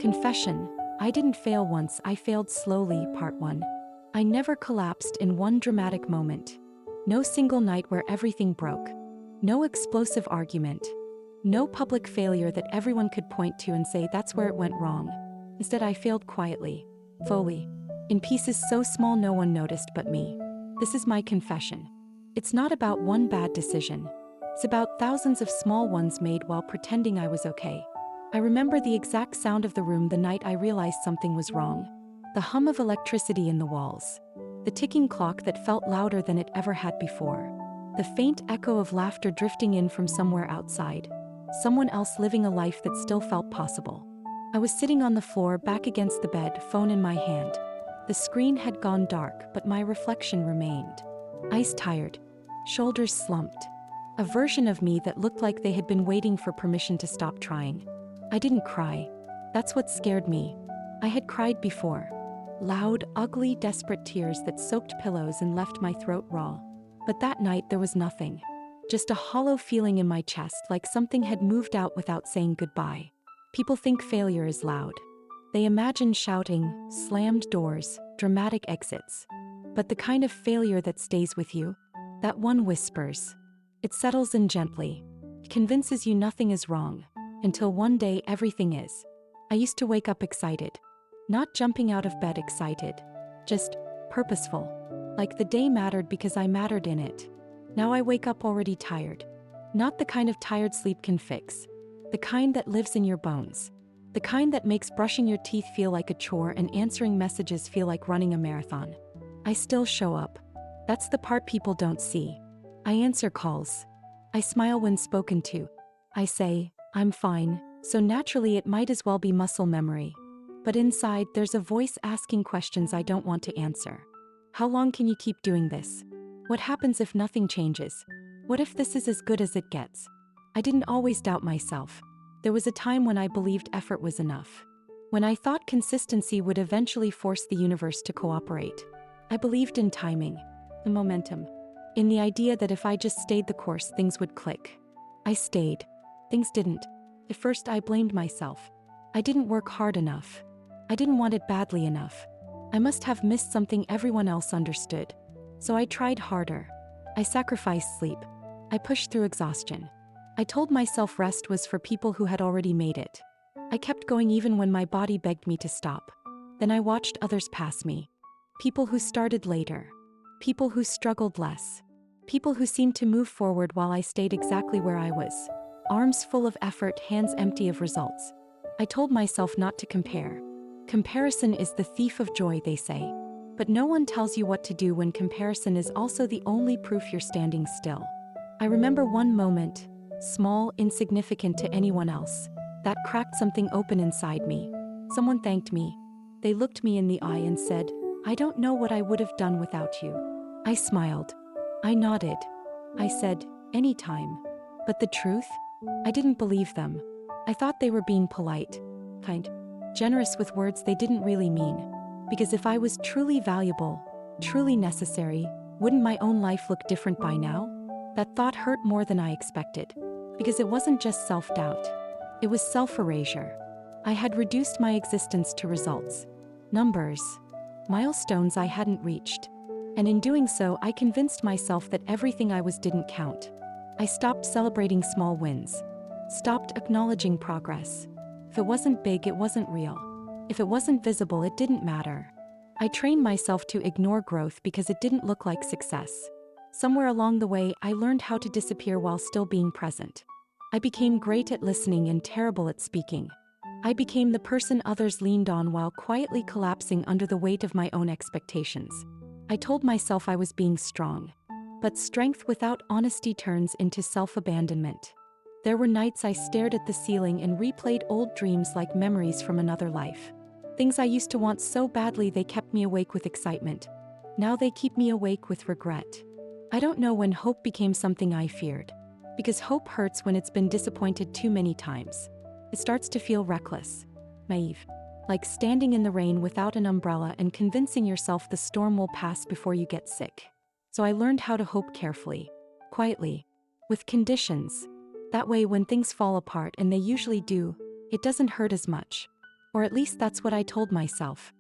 Confession. I didn't fail once, I failed slowly. Part 1. I never collapsed in one dramatic moment. No single night where everything broke. No explosive argument. No public failure that everyone could point to and say that's where it went wrong. Instead, I failed quietly, slowly, in pieces so small no one noticed but me. This is my confession. It's not about one bad decision. It's about thousands of small ones made while pretending I was okay. I remember the exact sound of the room the night I realized something was wrong. The hum of electricity in the walls. The ticking clock that felt louder than it ever had before. The faint echo of laughter drifting in from somewhere outside. Someone else living a life that still felt possible. I was sitting on the floor back against the bed, phone in my hand. The screen had gone dark, but my reflection remained. Eyes tired. Shoulders slumped. A version of me that looked like they had been waiting for permission to stop trying. I didn't cry. That's what scared me. I had cried before. Loud, ugly, desperate tears that soaked pillows and left my throat raw. But that night there was nothing. Just a hollow feeling in my chest, like something had moved out without saying goodbye. People think failure is loud. They imagine shouting, slammed doors, dramatic exits. But the kind of failure that stays with you, that one whispers. It settles in gently. It convinces you nothing is wrong. Until one day everything is. I used to wake up excited. Not jumping out of bed excited. Just purposeful. Like the day mattered because I mattered in it. Now I wake up already tired. Not the kind of tired sleep can fix. The kind that lives in your bones. The kind that makes brushing your teeth feel like a chore and answering messages feel like running a marathon. I still show up. That's the part people don't see. I answer calls. I smile when spoken to. I say, I'm fine, so naturally it might as well be muscle memory. But inside, there's a voice asking questions I don't want to answer. How long can you keep doing this? What happens if nothing changes? What if this is as good as it gets? I didn't always doubt myself. There was a time when I believed effort was enough. When I thought consistency would eventually force the universe to cooperate. I believed in timing, in momentum, in the idea that if I just stayed the course, things would click. I stayed. Things didn't. At first, I blamed myself. I didn't work hard enough. I didn't want it badly enough. I must have missed something everyone else understood. So I tried harder. I sacrificed sleep. I pushed through exhaustion. I told myself rest was for people who had already made it. I kept going even when my body begged me to stop. Then I watched others pass me. People who started later. People who struggled less. People who seemed to move forward while I stayed exactly where I was. Arms full of effort, hands empty of results. I told myself not to compare. Comparison is the thief of joy, they say. But no one tells you what to do when comparison is also the only proof you're standing still. I remember one moment, small, insignificant to anyone else, that cracked something open inside me. Someone thanked me. They looked me in the eye and said, I don't know what I would have done without you. I smiled. I nodded. I said, anytime. But the truth? I didn't believe them. I thought they were being polite, kind, generous with words they didn't really mean. Because if I was truly valuable, truly necessary, wouldn't my own life look different by now? That thought hurt more than I expected. Because it wasn't just self-doubt. It was self-erasure. I had reduced my existence to results. Numbers. Milestones I hadn't reached. And in doing so, I convinced myself that everything I was didn't count. I stopped celebrating small wins. Stopped acknowledging progress. If it wasn't big, it wasn't real. If it wasn't visible, it didn't matter. I trained myself to ignore growth because it didn't look like success. Somewhere along the way, I learned how to disappear while still being present. I became great at listening and terrible at speaking. I became the person others leaned on while quietly collapsing under the weight of my own expectations. I told myself I was being strong. But strength without honesty turns into self-abandonment. There were nights I stared at the ceiling and replayed old dreams like memories from another life. Things I used to want so badly they kept me awake with excitement. Now they keep me awake with regret. I don't know when hope became something I feared. Because hope hurts when it's been disappointed too many times. It starts to feel reckless, naive. Like standing in the rain without an umbrella and convincing yourself the storm will pass before you get sick. So I learned how to hope carefully, quietly, with conditions. That way when things fall apart, and they usually do, it doesn't hurt as much. Or at least that's what I told myself.